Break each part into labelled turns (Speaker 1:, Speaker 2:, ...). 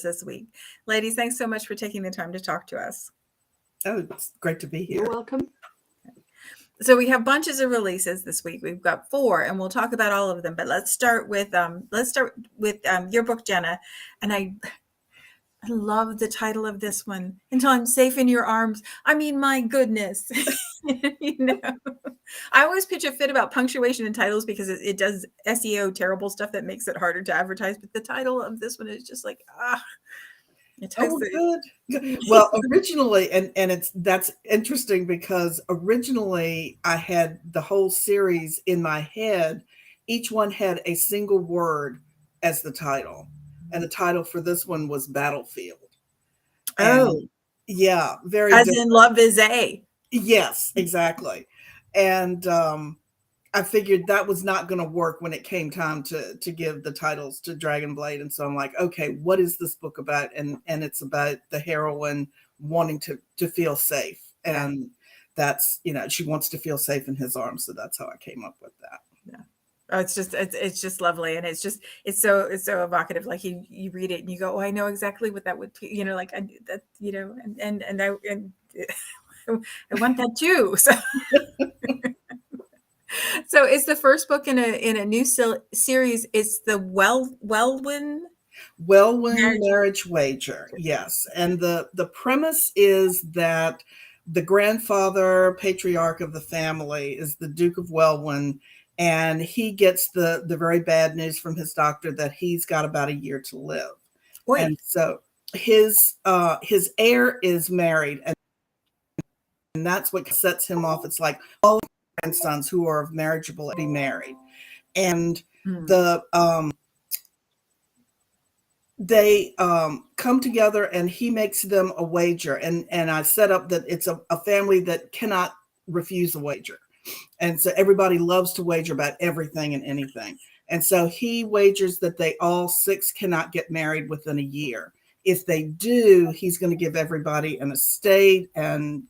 Speaker 1: this week. Ladies, thanks so much for taking the time to talk to us.
Speaker 2: Oh, it's great to be here.
Speaker 3: You're welcome.
Speaker 1: So we have bunches of releases this week. We've got 4, and we'll talk about all of them. But let's start with your book, Jenna. And I love the title of this one, Until I'm Safe in Your Arms. I mean, my goodness. I always pitch a fit about punctuation in titles because it does SEO terrible stuff that makes it harder to advertise. But the title of this one is just like,
Speaker 2: Good. Well, originally, and that's interesting because originally I had the whole series in my head. Each one had a single word as the title. And the title for this one was Battlefield. And yeah, very
Speaker 1: as
Speaker 2: different.
Speaker 1: in Love is A.
Speaker 2: Yes, exactly. And I figured that was not going to work when it came time to give the titles to Dragonblade. And so I'm like, okay, what is this book about? And it's about the heroine wanting to feel safe. And that's, she wants to feel safe in his arms. So that's how I came up with that.
Speaker 1: Yeah. Oh, it's just lovely. And it's so evocative. Like you read it and you go, oh, I know exactly what that would be, like I that, and I want that too. So So it's the first book in a new series. It's the Welwyn
Speaker 2: Marriage Wager. Yes. And the premise is that the grandfather patriarch of the family is the Duke of Welwyn, and he gets the very bad news from his doctor that he's got about a year to live. Wait. And so his heir is married, and that's what sets him off. It's like all grandsons who are of marriageable be married, and they come together, and he makes them a wager, and I set up that it's a family that cannot refuse a wager, and so everybody loves to wager about everything and anything, and so he wagers that they all 6 cannot get married within a year. If they do, he's going to give everybody an estate and,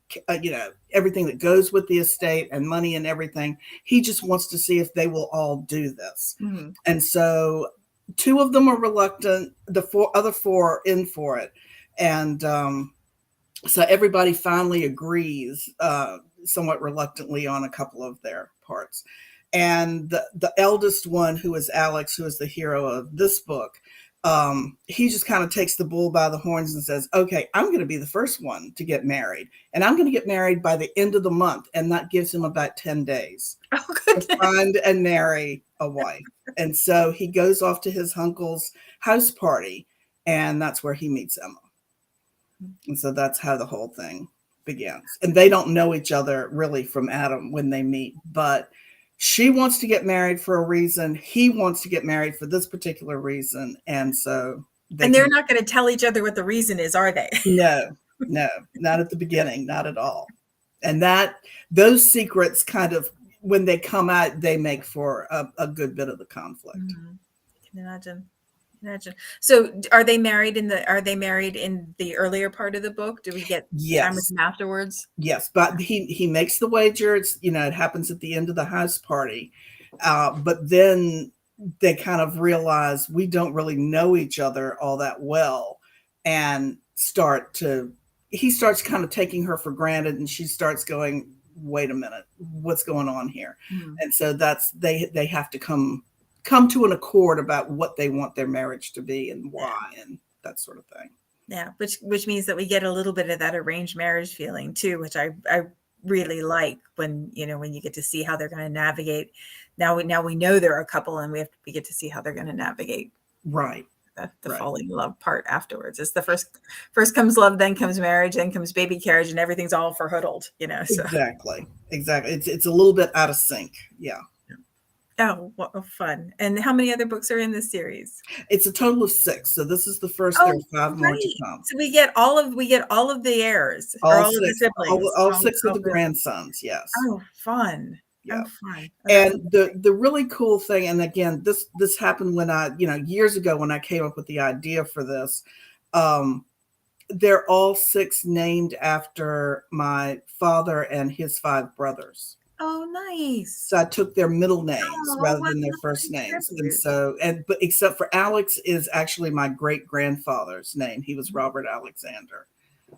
Speaker 2: everything that goes with the estate and money and everything. He just wants to see if they will all do this. Mm-hmm. And so 2 of them are reluctant. The other 4 are in for it. And so everybody finally agrees somewhat reluctantly on a couple of their parts. And the eldest one, who is Alex, who is the hero of this book, he just kind of takes the bull by the horns and says, okay, I'm going to be the first one to get married, and I'm going to get married by the end of the month. And that gives him about 10 days to find and marry a wife. And so he goes off to his uncle's house party, and that's where he meets Emma. And so that's how the whole thing begins. And they don't know each other really from Adam when they meet, but she wants to get married for a reason. He wants to get married for this particular reason. And so
Speaker 1: they're not going to tell each other what the reason is, are they?
Speaker 2: No, not at the beginning, not at all. And those secrets kind of, when they come out, they make for a good bit of the conflict.
Speaker 1: Mm-hmm. I can imagine. So are they married in the earlier part of the book? Do we get time with them afterwards?
Speaker 2: Yes, but he makes the wager. It's, it happens at the end of the house party. But then they kind of realize we don't really know each other all that well, and he starts kind of taking her for granted, and she starts going, wait a minute, what's going on here? Mm-hmm. And so they have to come to an accord about what they want their marriage to be and why, and that sort of thing.
Speaker 1: Yeah, which means that we get a little bit of that arranged marriage feeling too, which I really like when you get to see how they're going to navigate. Now we know they're a couple, and we get to see how they're going to navigate.
Speaker 2: Right.
Speaker 1: The falling in love part afterwards. It's the first comes love, then comes marriage, then comes baby carriage, and everything's all for hoodled. So.
Speaker 2: Exactly. It's a little bit out of sync. Yeah.
Speaker 1: Oh, what fun. And how many other books are in this series?
Speaker 2: It's a total of 6. So this is the first. There are 5 more to come.
Speaker 1: So we get all of the heirs,
Speaker 2: all
Speaker 1: 6, of the siblings.
Speaker 2: All 6 of the grandsons, yes.
Speaker 1: Oh, fun.
Speaker 2: Yeah.
Speaker 1: Oh, fun.
Speaker 2: And the really cool thing, and again, this happened when I, years ago when I came up with the idea for this, they're all 6 named after my father and his 5 brothers.
Speaker 1: Oh, nice.
Speaker 2: So I took their middle names
Speaker 1: Oh,
Speaker 2: rather
Speaker 1: what
Speaker 2: than
Speaker 1: a
Speaker 2: their first
Speaker 1: lovely
Speaker 2: names. And
Speaker 1: tribute.
Speaker 2: so, but except for Alex is actually my great grandfather's name. He was Robert Alexander.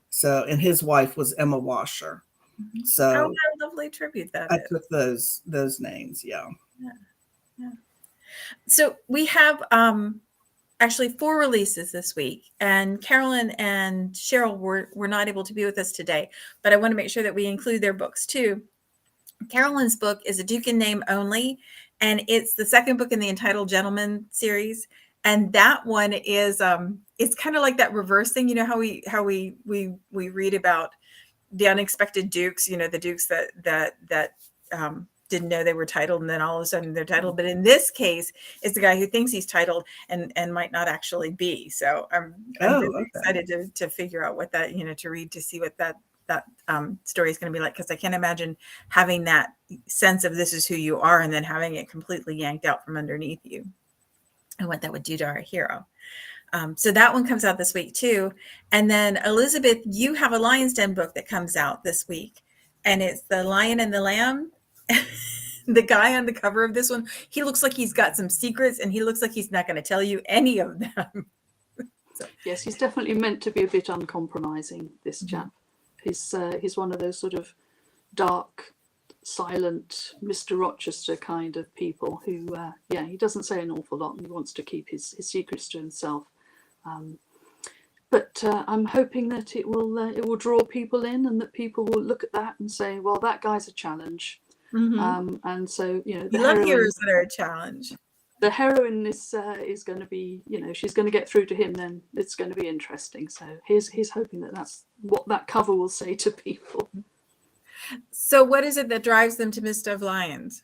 Speaker 2: So, and his wife was Emma Washer.
Speaker 1: Mhm. Oh,
Speaker 2: So
Speaker 1: what a lovely tribute that
Speaker 2: I
Speaker 1: is.
Speaker 2: took those names. Yeah.
Speaker 1: Yeah, yeah. So we have actually 4 releases this week, and Carolyn and Cheryl were not able to be with us today, but I want to make sure that we include their books too. Carolyn's book is A Duke in Name Only, and it's the second book in the Entitled Gentleman series. And that one is it's kind of like that reverse thing. You know how we read about the unexpected dukes, you know, the dukes that didn't know they were titled, and then all of a sudden they're titled. But in this case, it's the guy who thinks he's titled and might not actually be. So I'm
Speaker 2: Oh,
Speaker 1: really
Speaker 2: okay.
Speaker 1: excited to figure out what that, you know, to read, to see what that story is going to be like, because I can't imagine having that sense of this is who you are and then having it completely yanked out from underneath you, and what that would do to our hero. So that one comes out this week too. And then Elizabeth, you have a Lion's Den book that comes out this week, and it's The Lion and the Lamb. The guy on the cover of this one, he looks like he's got some secrets, and he looks like he's not going to tell you any of them. So.
Speaker 3: Yes, he's definitely meant to be a bit uncompromising, this chap. He's one of those sort of dark, silent Mr. Rochester kind of people who, he doesn't say an awful lot, and he wants to keep his secrets to himself. But I'm hoping that it will draw people in, and that people will look at that and say, well, that guy's a challenge. And so, you know,
Speaker 1: You love heroes that are a challenge.
Speaker 3: The heroine is going to be, you know, she's going to get through to him, then it's going to be interesting. So he's hoping that that's what that cover will say to people.
Speaker 1: So what is it that drives them to Miss Dove Lyons?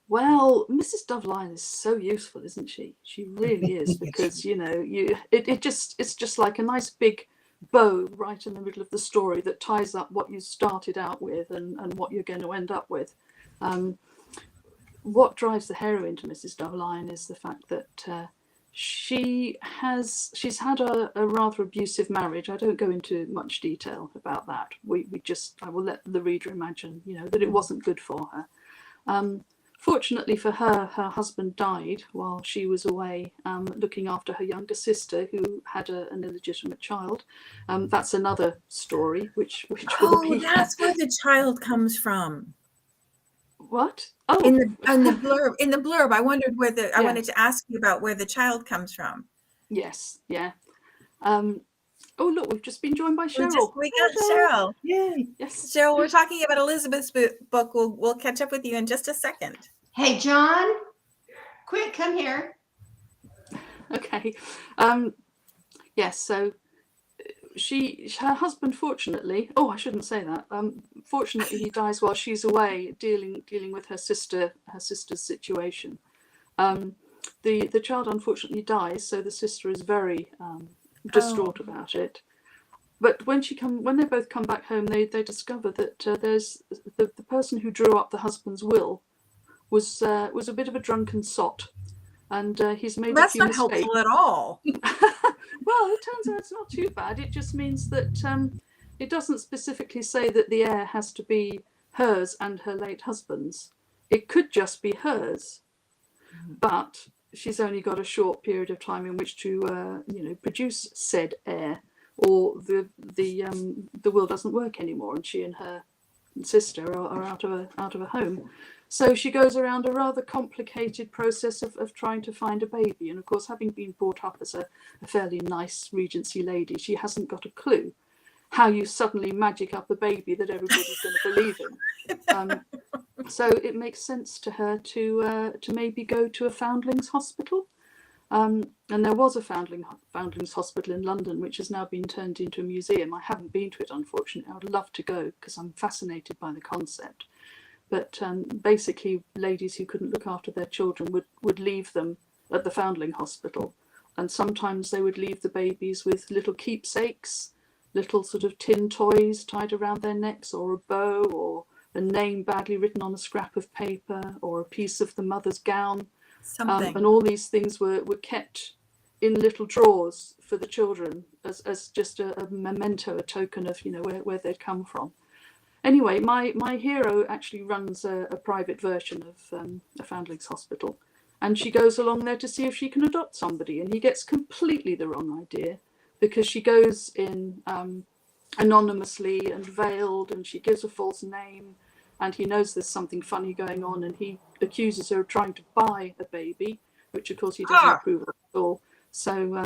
Speaker 3: Well, Mrs. Dove Lyons is so useful, isn't she? She really is, because, you know, it's just like a nice big bow right in the middle of the story that ties up what you started out with and what you're going to end up with. What drives the heroine to Mrs. Dove Lyons is the fact that she's had a rather abusive marriage. I don't go into much detail about that. I will let the reader imagine, you know, that it wasn't good for her. Fortunately for her, her husband died while she was away looking after her younger sister, who had an illegitimate child. That's another story, which will be.
Speaker 1: That's where the child comes from.
Speaker 3: What? Oh,
Speaker 1: in the blurb, I wondered I wanted to ask you about where the child comes from.
Speaker 3: Yes, yeah. Oh, look, we've just been joined by Cheryl.
Speaker 1: We got Cheryl.
Speaker 2: Yay.
Speaker 3: Yes.
Speaker 1: Cheryl, we're talking about Elizabeth's book. We'll catch up with you in just a second.
Speaker 4: Hey, John, quick, come here.
Speaker 3: Okay. Yes, so her husband, fortunately, I shouldn't say that. Fortunately, he dies while she's away dealing with her sister's situation. The child unfortunately dies, so the sister is very distraught about it. But when they both come back home, they discover that there's the person who drew up the husband's will was a bit of a drunken sot, and he's made a few mistakes.
Speaker 1: That's not helpful at all.
Speaker 3: Well, it turns out it's not too bad. It just means that it doesn't specifically say that the heir has to be hers and her late husband's. It could just be hers, but she's only got a short period of time in which to produce said heir, or the will doesn't work anymore, and she and her sister are out of a home. So she goes around a rather complicated process of trying to find a baby. And of course, having been brought up as a fairly nice Regency lady, she hasn't got a clue how you suddenly magic up a baby that everybody's going to believe in. So it makes sense to her to maybe go to a foundlings hospital. And there was a foundlings hospital in London, which has now been turned into a museum. I haven't been to it, unfortunately. I would love to go because I'm fascinated by the concept. But basically, ladies who couldn't look after their children would leave them at the foundling hospital. And sometimes they would leave the babies with little keepsakes, little sort of tin toys tied around their necks, or a bow, or a name badly written on a scrap of paper, or a piece of the mother's gown. And all these things were kept in little drawers for the children as just a memento, a token of, you know, where they'd come from. Anyway, my hero actually runs a private version of a foundlings hospital, and she goes along there to see if she can adopt somebody, and he gets completely the wrong idea because she goes in anonymously and veiled, and she gives a false name, and he knows there's something funny going on, and he accuses her of trying to buy a baby, which of course he doesn't approve of at all. So,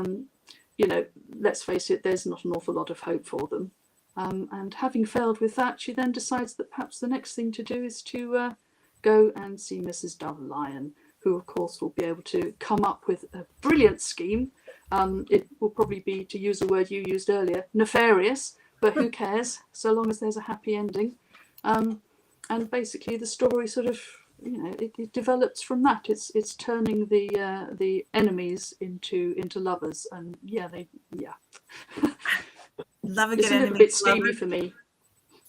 Speaker 3: let's face it, there's not an awful lot of hope for them. And having failed with that, she then decides that perhaps the next thing to do is to go and see Mrs. Dove-Lion, who of course will be able to come up with a brilliant scheme. It will probably be, to use a word you used earlier, nefarious, but who cares, so long as there's a happy ending. And basically the story sort of, it develops from that. It's turning the enemies into lovers, and
Speaker 1: Love a
Speaker 3: it's
Speaker 1: good
Speaker 3: a little
Speaker 1: enemy
Speaker 3: bit
Speaker 1: to
Speaker 3: steamy
Speaker 1: lovers.
Speaker 3: for me.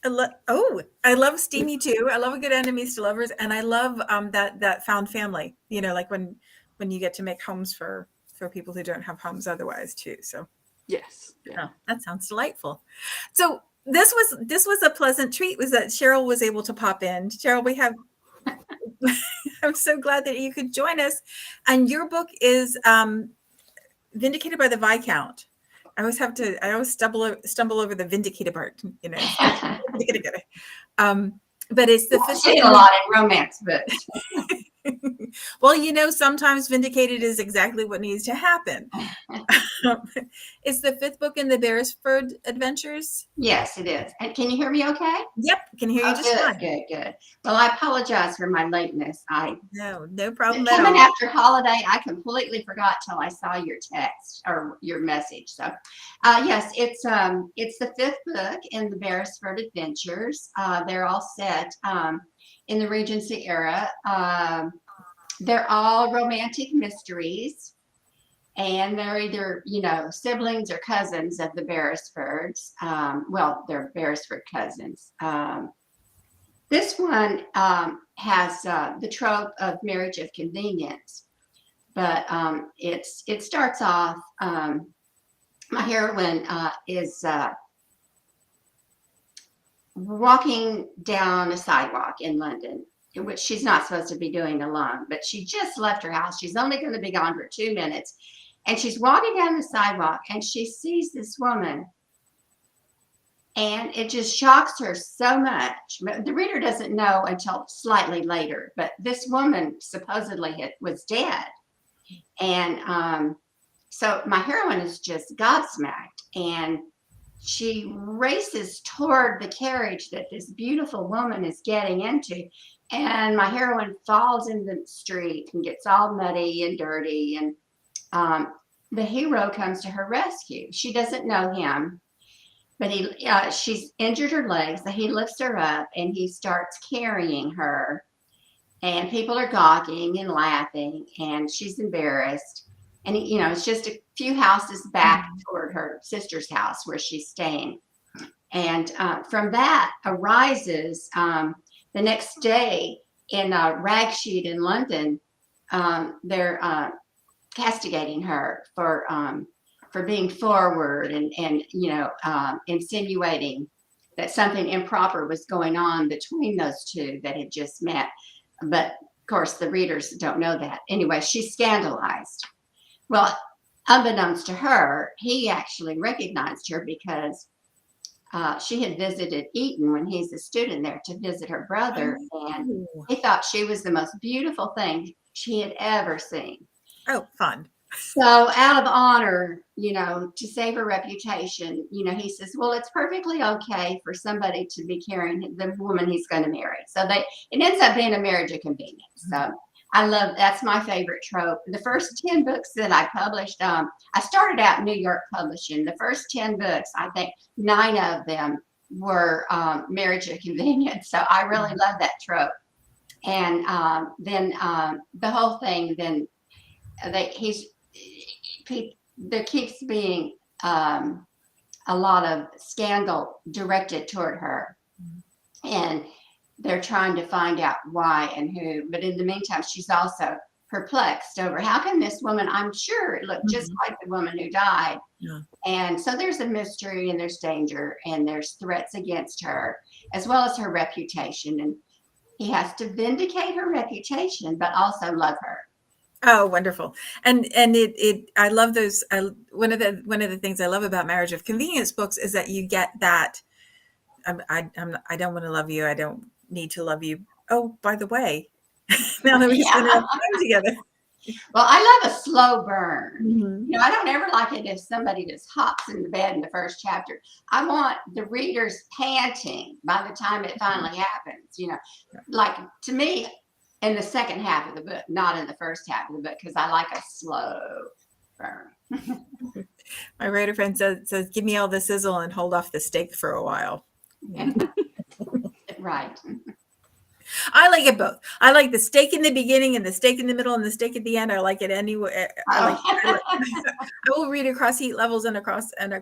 Speaker 1: I love steamy too. I love a good enemies to lovers, and I love that found family. Like when you get to make homes for people who don't have homes otherwise too. So
Speaker 3: Yes, yeah.
Speaker 1: oh, that sounds delightful. So this was a pleasant treat. Was that Cheryl was able to pop in? Cheryl, we have. I'm so glad that you could join us. And your book is Vindicated by the Viscount. I always stumble over the vindicated part, but it's the
Speaker 4: I see a lot in romance books.
Speaker 1: Well, sometimes vindicated is exactly what needs to happen. It's the 5th book in the Beresford Adventures.
Speaker 4: Yes, it is. And can you hear me okay?
Speaker 1: Yep, can hear you just fine.
Speaker 4: Good. Well, I apologize for my lateness.
Speaker 1: No problem at
Speaker 4: Coming
Speaker 1: all.
Speaker 4: after holiday, I completely forgot till I saw your text or your message. So, yes, it's the 5th book in the Beresford Adventures. They're all set in the Regency era. They're all romantic mysteries, and they're either, siblings or cousins of the Beresfords. Well, they're Beresford cousins. This one has the trope of marriage of convenience, but it starts off, my heroine is walking down a sidewalk in London, which she's not supposed to be doing alone, but she just left her house. She's only going to be gone for 2 minutes. And she's walking down the sidewalk and she sees this woman. And it just shocks her so much. The reader doesn't know until slightly later, but this woman supposedly was dead. And so my heroine is just gobsmacked. And she races toward the carriage that this beautiful woman is getting into. And my heroine falls in the street and gets all muddy and dirty. And the hero comes to her rescue. She doesn't know him, but she's injured her legs. So he lifts her up and he starts carrying her. And people are gawking and laughing, and she's embarrassed. And it's just a few houses back toward her sister's house where she's staying. And from that arises the next day in a rag sheet in London, they're castigating her for being forward and insinuating that something improper was going on between those two that had just met. But of course, the readers don't know that. Anyway, she's scandalized. Well, unbeknownst to her, he actually recognized her because she had visited Eton when he's a student there to visit her brother. And he thought she was the most beautiful thing she had ever seen.
Speaker 1: Oh, fun.
Speaker 4: So out of honor, to save her reputation, he says, well, it's perfectly okay for somebody to be carrying the woman he's going to marry. So it ends up being a marriage of convenience. So that's my favorite trope. The first 10 books that I published, I started out in New York publishing. The first 10 books, I think 9 of them were marriage of convenience. So I really love that trope. And then the whole thing, then there keeps being a lot of scandal directed toward her. And they're trying to find out why and who. But in the meantime, she's also perplexed over how can this woman, I'm sure it looked just like the woman who died.
Speaker 1: Yeah.
Speaker 4: And so there's a mystery and there's danger and there's threats against her, as well as her reputation. And he has to vindicate her reputation, but also love her.
Speaker 1: Oh, wonderful. And I love those. One of the things I love about Marriage of Convenience books is that you get that I don't want to love you. I don't need to love you. Oh, by the way, now that we spend enough time together.
Speaker 4: Well, I love a slow burn.
Speaker 1: Mm-hmm.
Speaker 4: I don't ever like it if somebody just hops in the bed in the first chapter. I want the readers panting by the time it finally happens. Like to me, in the second half of the book, not in the first half of the book, because I like a slow burn.
Speaker 1: My writer friend says, give me all the sizzle and hold off the steak for a while. Yeah.
Speaker 4: Right.
Speaker 1: I like it both. I like the steak in the beginning and the steak in the middle and the steak at the end. I like it anyway. I will read across heat levels and across things.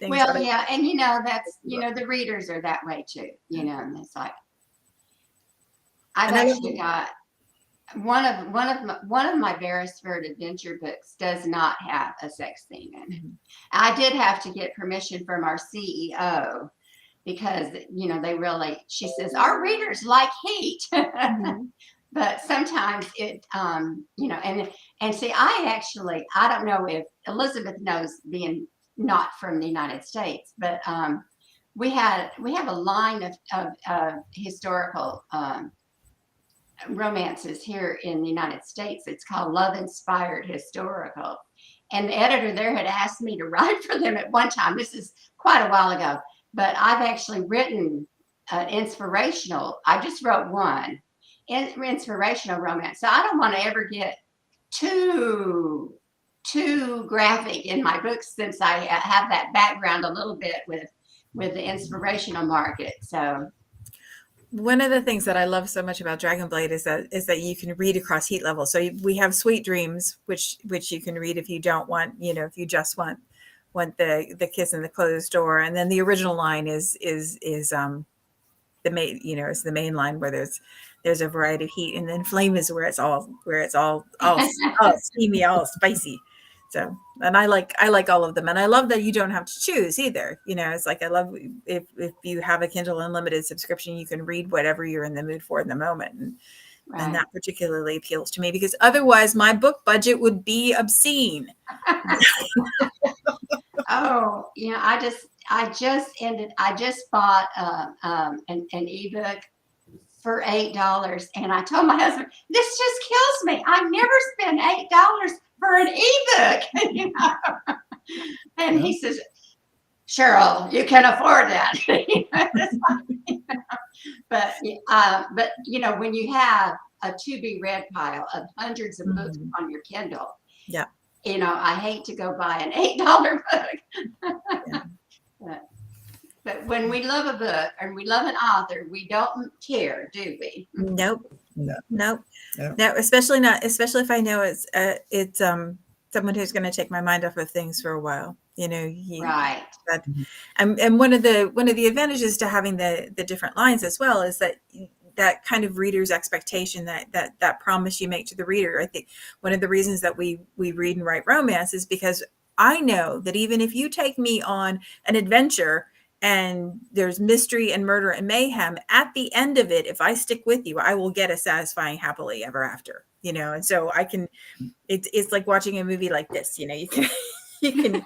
Speaker 4: Well, yeah, and that's the readers are that way too. And it's like I've actually got one of my Beresford adventure books does not have a sex scene in it. I did have to get permission from our CEO. Because, she says, our readers like heat. But sometimes it, and see, I don't know if Elizabeth knows being not from the United States, but we have a line of historical romances here in the United States. It's called Love Inspired Historical. And the editor there had asked me to write for them at one time. This is quite a while ago. But I've actually written inspirational. I just wrote one inspirational romance. So I don't want to ever get too graphic in my books, since I have that background a little bit with the inspirational market. So
Speaker 1: one of the things that I love so much about Dragonblade is that you can read across heat levels. So we have Sweet Dreams, which you can read if you don't want, if you just want the kiss in the closed door, and then the original line is the main is the main line where there's a variety of heat, and then Flame is where it's all steamy, all spicy. So, and I like all of them, and I love that you don't have to choose either. It's like I love if you have a Kindle Unlimited subscription, you can read whatever you're in the mood for in the moment, and that particularly appeals to me, because otherwise my book budget would be obscene.
Speaker 4: Oh, I just bought an ebook for $8, and I told my husband, this just kills me. I never spend $8 for an ebook. And he says, Cheryl, you can afford that. But when you have a to be read pile of hundreds of books on your Kindle,
Speaker 1: yeah.
Speaker 4: I hate to go buy an $8 book. But when we love a book and we love an author, we don't care, do we?
Speaker 1: Nope. No. Especially if I know it's someone who's going to take my mind off of things for a while.
Speaker 4: Right.
Speaker 1: And one of the advantages to having the different lines as well is that kind of reader's expectation, that promise you make to the reader. I think one of the reasons that we read and write romance is because I know that even if you take me on an adventure and there's mystery and murder and mayhem, at the end of it, if I stick with you, I will get a satisfying happily ever after, and so I can, it's like watching a movie like this, you can do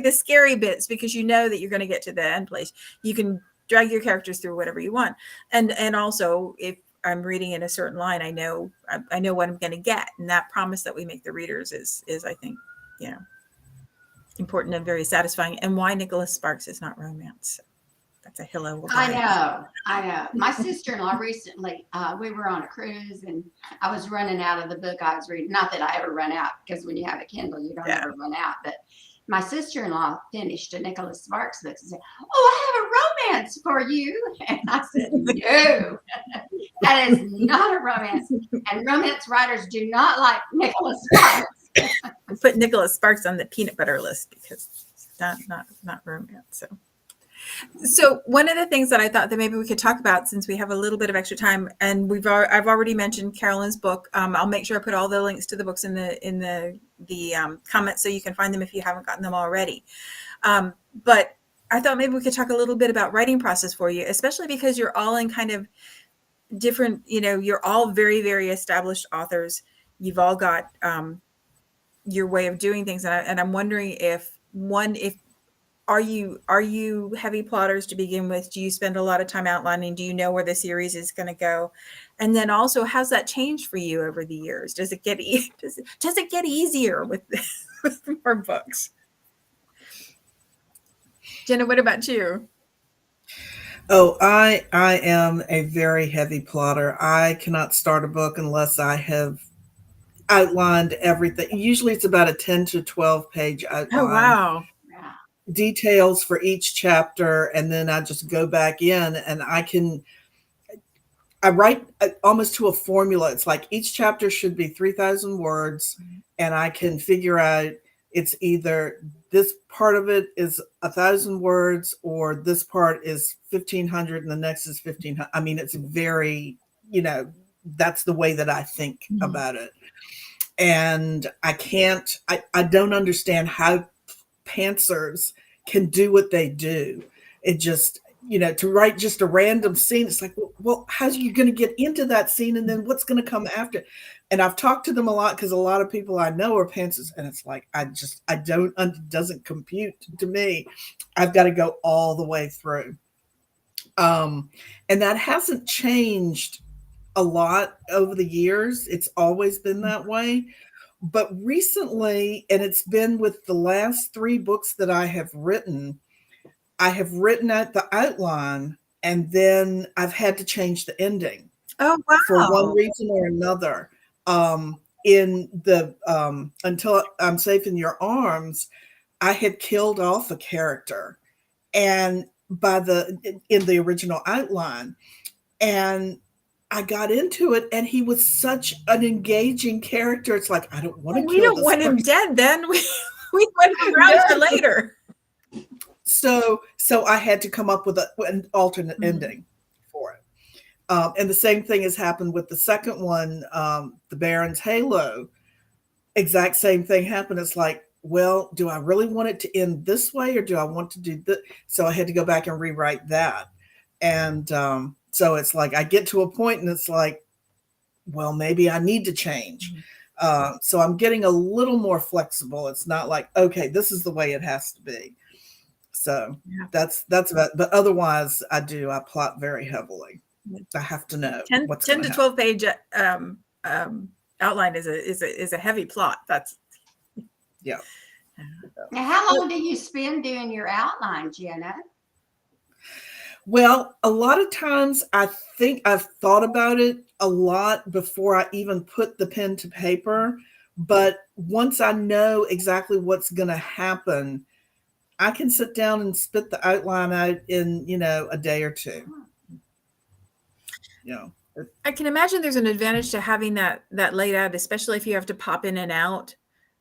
Speaker 1: the scary bits because you know that you're going to get to the end place. You can drag your characters through whatever you want. And also, if I'm reading in a certain line, I know what I'm going to get. And that promise that we make the readers is I think, important and very satisfying. And why Nicholas Sparks is not romance. That's a hill I will die.
Speaker 4: I know. My sister-in-law recently, we were on a cruise and I was running out of the book I was reading. Not that I ever run out, because when you have a Kindle, you don't ever run out. But my sister-in-law finished a Nicholas Sparks book and said, "Oh, I have a romance for you." And I said, "No, that is not a romance. And romance writers do not like Nicholas Sparks."
Speaker 1: I put Nicholas Sparks on the peanut butter list because it's not romance. So So one of the things that I thought that maybe we could talk about, since we have a little bit of extra time, and I've already mentioned Carolyn's book. I'll make sure I put all the links to the books in the comments so you can find them if you haven't gotten them already. But I thought maybe we could talk a little bit about writing process for you, especially because you're all in kind of different, you're all very, very established authors. You've all got your way of doing things. And I'm wondering if are you heavy plotters to begin with? Do you spend a lot of time outlining? Do you know where the series is going to go? And then also, how's that changed for you over the years? Does it get easier with more books? Jenna, what about you?
Speaker 2: Oh, I am a very heavy plotter. I cannot start a book unless I have outlined everything. Usually it's about a 10 to 12 page outline.
Speaker 1: Oh, wow.
Speaker 2: Details for each chapter, and then I just go back in and I write almost to a formula. It's like each chapter should be 3,000 words, and I can figure out it's either this part of it is 1,000 words or this part is 1,500 and the next is 1,500. I mean, it's very, that's the way that I think about it. And I don't understand how pantsers can do what they do. It just, to write just a random scene, it's like, well, how's you going to get into that scene, and then what's going to come after? And I've talked to them a lot because a lot of people I know are pantsers, and it's like, it doesn't compute to me. I've got to go all the way through. And that hasn't changed a lot over the years. It's always been that way. But recently, and it's been with the last 3 books that I have written out the outline, and then I've had to change the ending.
Speaker 1: Oh, wow.
Speaker 2: For one reason or another. In the Until I'm Safe in Your Arms, I had killed off a character, and in the original outline, and I got into it, and he was such an engaging character. It's like, I don't want to.
Speaker 1: We don't want him dead. Then we want him around for later.
Speaker 2: So I had to come up with an alternate ending for it. And the same thing has happened with the second one, The Baron's Halo. Exact same thing happened. It's like, well, do I really want it to end this way, or do I want to do this? So I had to go back and rewrite that. And so it's like I get to a point and it's like, well, maybe I need to change. So I'm getting a little more flexible. It's not like, okay, this is the way it has to be. So that's about, but otherwise I plot very heavily. I have to know
Speaker 1: 10 to 12 page outline is a heavy plot. That's
Speaker 2: yeah.
Speaker 4: Now, how long do you spend doing your outline, Jenna?
Speaker 2: Well, a lot of times I think I've thought about it a lot before I even put the pen to paper. But once I know exactly what's going to happen, I can sit down and spit the outline out in, a day or two.
Speaker 1: I can imagine there's an advantage to having that laid out, especially if you have to pop in and out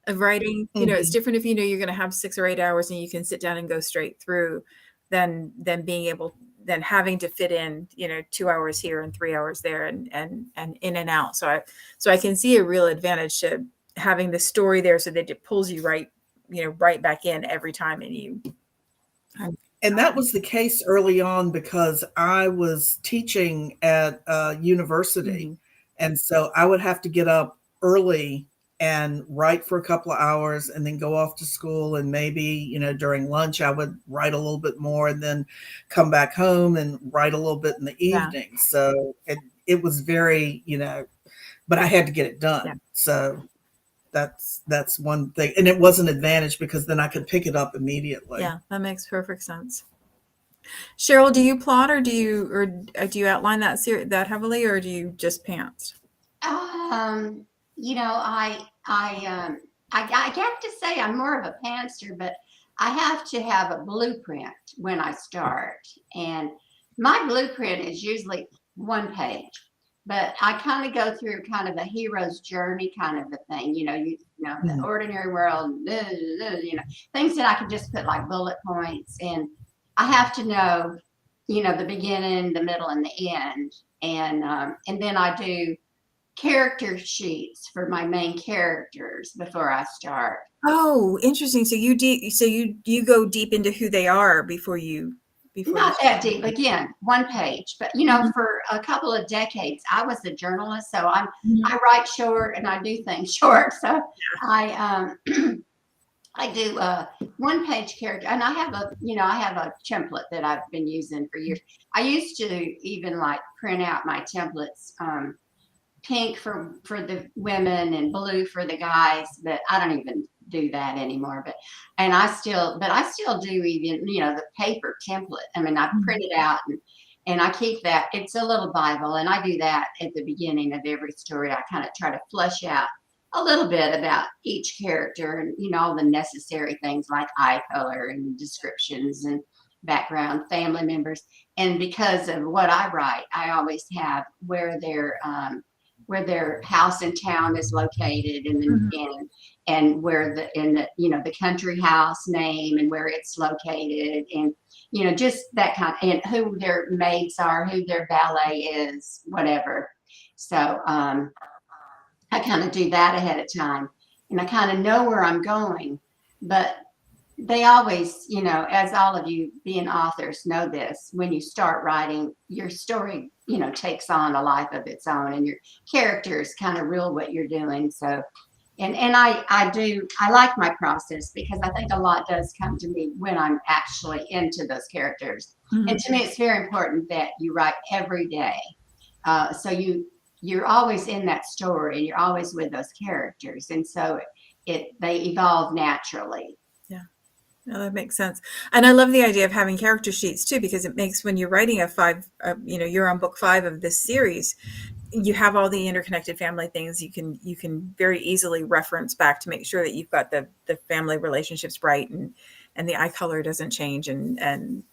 Speaker 1: of writing. It's different if you're going to have 6 or 8 hours and you can sit down and go straight through than having to fit in 2 hours here and 3 hours there and in and out. So I can see a real advantage to having the story there so that it pulls you right back in every time.
Speaker 2: And that was the case early on because I was teaching at a university. And so I would have to get up early and write for a couple of hours and then go off to school. And maybe, during lunch, I would write a little bit more and then come back home and write a little bit in the evening. Yeah. So it was very, but I had to get it done. Yeah. So that's one thing. And it was an advantage because then I could pick it up immediately.
Speaker 1: Yeah, that makes perfect sense. Cheryl, do you plot or do you outline that heavily, or do you just pants?
Speaker 4: I have to say I'm more of a pantser, but I have to have a blueprint when I start. And my blueprint is usually 1 page. But I kind of go through kind of a hero's journey kind of a thing, the ordinary world, things that I could just put like bullet points. And I have to know, the beginning, the middle, and the end, and then I do character sheets for my main characters before I start.
Speaker 1: Oh, interesting. So you go deep into who they are before you
Speaker 4: Not that deep. Again, one page, but for a couple of decades, I was a journalist, so I write short and I do things short. So I I do one page character, and I have a template that I've been using for years. I used to even like print out my templates, pink for the women and blue for the guys, but I don't even do that anymore. But I still do even the paper template. I mean, I print it out and I keep that. It's a little Bible, and I do that at the beginning of every story. I kind of try to flesh out a little bit about each character and all the necessary things like eye color and descriptions and background, family members. And because of what I write, I always have where their house in town is located, and where the country house name and where it's located, and just that kind of, and who their mates are, who their valet is, whatever. So I kind of do that ahead of time, and I kind of know where I'm going. But they always, as all of you being authors know this, when you start writing, your story, takes on a life of its own, and your characters kind of rule what you're doing. So, and I like my process, because I think a lot does come to me when I'm actually into those characters. And to me, it's very important that you write every day. So you're always in that story, and you're always with those characters. And so they evolve naturally.
Speaker 1: Yeah. No, that makes sense. And I love the idea of having character sheets too, because it makes, when you're writing you're on book 5 of this series, you have all the interconnected family things you can very easily reference back to make sure that you've got the family relationships right, and the eye color doesn't change, and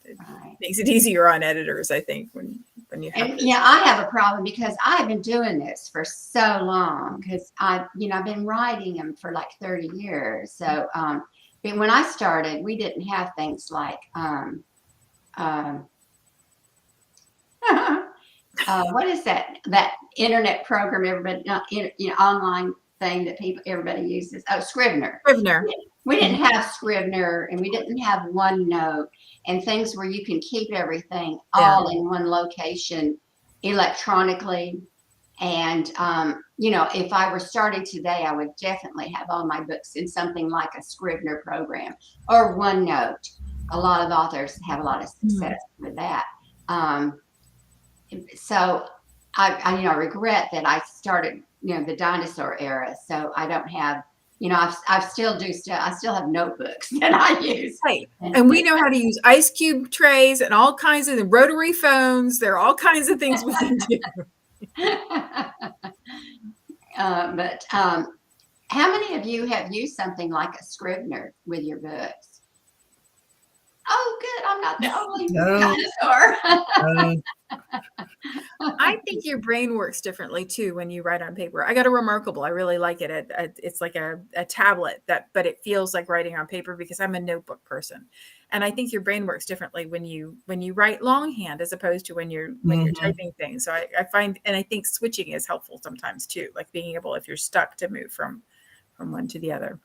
Speaker 1: it makes it easier on editors, I think, when you have
Speaker 4: and I have a problem, because I've been doing this for so long, because I've been writing them for like 30 years. So but when I started, we didn't have things like what is that internet program everybody online thing that everybody uses? Oh, Scrivener. We didn't have Scrivener, and we didn't have OneNote, and things where you can keep everything all in one location electronically. And if I were starting today, I would definitely have all my books in something like a Scrivener program or OneNote. A lot of authors have a lot of success with that. So I regret that I started, the dinosaur era. So I don't have, I still have notebooks that I use.
Speaker 1: Right. And we know how to use ice cube trays and all kinds of rotary phones. There are all kinds of things we can do.
Speaker 4: But how many of you have used something like a Scrivener with your books? Oh, good. I'm not the only dinosaur.
Speaker 1: I think your brain works differently too when you write on paper. I got a Remarkable. I really like it. It's like a tablet but it feels like writing on paper, because I'm a notebook person. And I think your brain works differently when you write longhand as opposed to when you're typing things. So I find, and I think switching is helpful sometimes too, like being able, if you're stuck, to move from one to the other.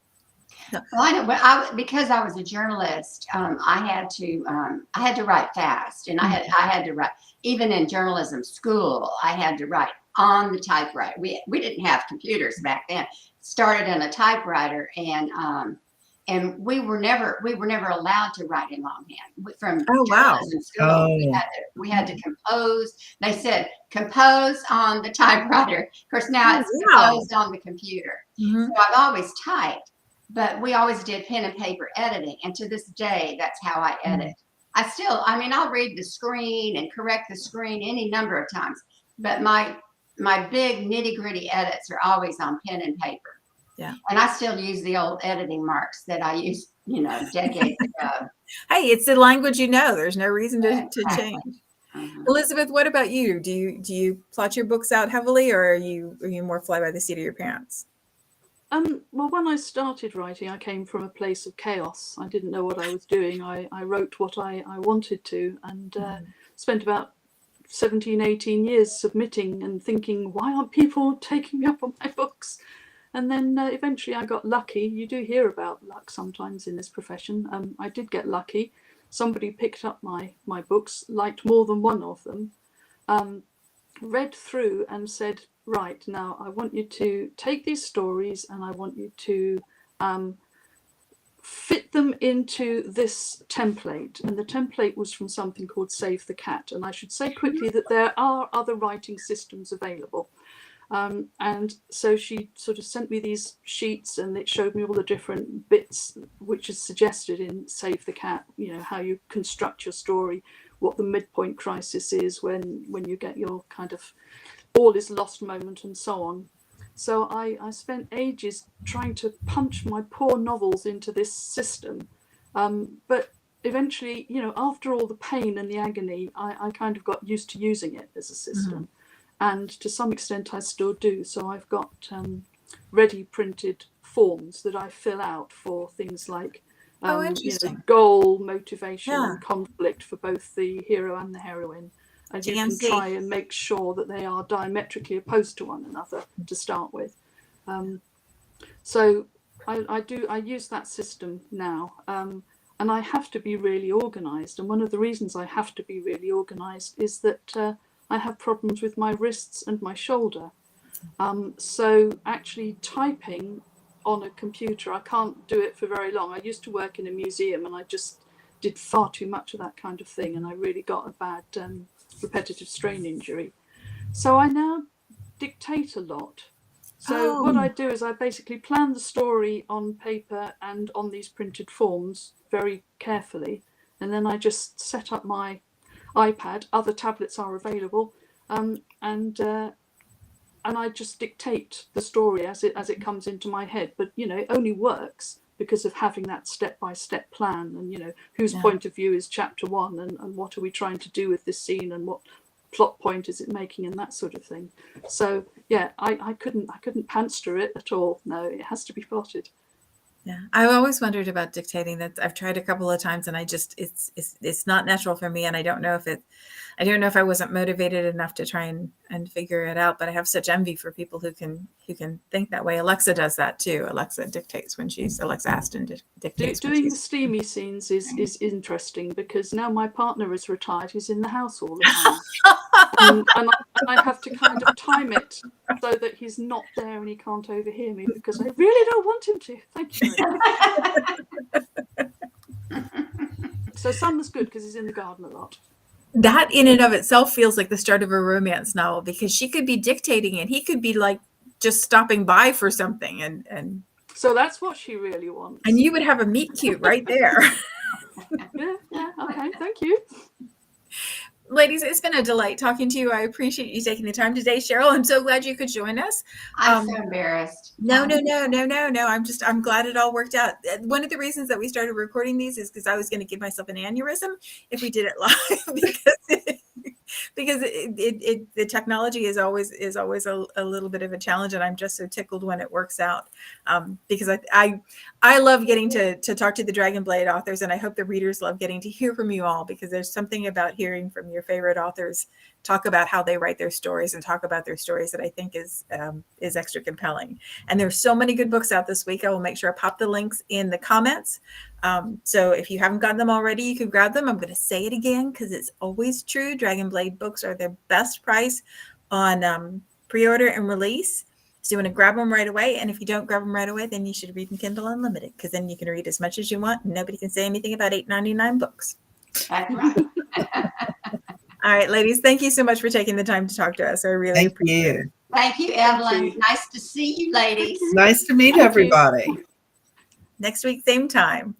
Speaker 4: Well, I know, but because I was a journalist, I had to write fast, and I had to write, even in journalism school, I had to write on the typewriter. We didn't have computers back then. Started in a typewriter, and we were never allowed to write in longhand from journalism school. We had to compose. They said compose on the typewriter. Of course, now it's composed on the computer. So I've always typed. But we always did pen and paper editing. And to this day, that's how I edit. I'll read the screen and correct the screen any number of times. But my big nitty gritty edits are always on pen and paper.
Speaker 1: Yeah.
Speaker 4: And I still use the old editing marks that I used, decades ago.
Speaker 1: Hey, it's the language there's no reason to change. Elizabeth, what about you? Do you plot your books out heavily, or are you more fly by the seat of your pants?
Speaker 3: Well, when I started writing, I came from a place of chaos. I didn't know what I was doing. I wrote what I wanted to, and spent about 17, 18 years submitting and thinking, why aren't people taking me up on my books? And then eventually I got lucky. You do hear about luck sometimes in this profession. I did get lucky. Somebody picked up my books, liked more than one of them, read through and said, right, now I want you to take these stories and I want you to fit them into this template. And the template was from something called Save the Cat. And I should say quickly that there are other writing systems available. And so she sort of sent me these sheets, and it showed me all the different bits which is suggested in Save the Cat, you know, how you construct your story, what the midpoint crisis is when you get your kind of all is lost moment and so on. So I spent ages trying to punch my poor novels into this system. But eventually, you know, after all the pain and the agony, I kind of got used to using it as a system. Mm-hmm. And to some extent I still do. So I've got ready printed forms that I fill out for things like goal, motivation, and conflict for both the hero and the heroine. And you can try and make sure that they are diametrically opposed to one another to start with. So I use that system now. And I have to be really organized. And one of the reasons I have to be really organized is that I have problems with my wrists and my shoulder. So actually typing on a computer, I can't do it for very long. I used to work in a museum and I just did far too much of that kind of thing. And I really got a bad repetitive strain injury. So I now dictate a lot. So what I do is I basically plan the story on paper and on these printed forms very carefully. And then I just set up my iPad. Other tablets are available, and I just dictate the story as it comes into my head. But you know, it only works because of having that step-by-step plan, and you know, whose point of view is chapter 1, and what are we trying to do with this scene, and what plot point is it making, and that sort of thing. So yeah, I couldn't pantster it at all. No, it has to be plotted.
Speaker 1: Yeah, I've always wondered about dictating. That I've tried a couple of times, and I just it's not natural for me, and I don't know if I wasn't motivated enough to try and figure it out. But I have such envy for people who can think that way. Alexa does that too. Alexa Aston dictates.
Speaker 3: Doing the steamy scenes is interesting because now my partner is retired. He's in the house all the time, and I have to kind of time it so that he's not there and he can't overhear me because I really don't want him to. Thank you. So summer's good because he's in the garden a lot.
Speaker 1: That in and of itself feels like the start of a romance novel, because she could be dictating and he could be like just stopping by for something, and
Speaker 3: so that's what she really wants.
Speaker 1: And you would have a meet cute right there.
Speaker 3: Yeah, okay, thank you.
Speaker 1: Ladies, it's been a delight talking to you. I appreciate you taking the time today, Cheryl. I'm so glad you could join us.
Speaker 4: I'm so embarrassed.
Speaker 1: No. I'm glad it all worked out. One of the reasons that we started recording these is because I was going to give myself an aneurysm if we did it live, because the technology is always a little bit of a challenge, and I'm just so tickled when it works out, because I love getting to talk to the Dragonblade authors, and I hope the readers love getting to hear from you all, because there's something about hearing from your favorite authors talk about how they write their stories and talk about their stories that I think is extra compelling. And there's so many good books out this week. I will make sure I pop the links in the comments. So if you haven't gotten them already, you can grab them. I'm going to say it again because it's always true. Dragonblade books are their best price on pre-order and release. So you want to grab them right away. And if you don't grab them right away, then you should read in Kindle Unlimited, because then you can read as much as you want and nobody can say anything about $8.99 books.
Speaker 4: That's right.
Speaker 1: All right, ladies, thank you so much for taking the time to talk to us. I really appreciate it.
Speaker 4: Thank you, Evelyn. Nice to see you, ladies.
Speaker 2: Nice to meet everybody.
Speaker 1: Next week, same time.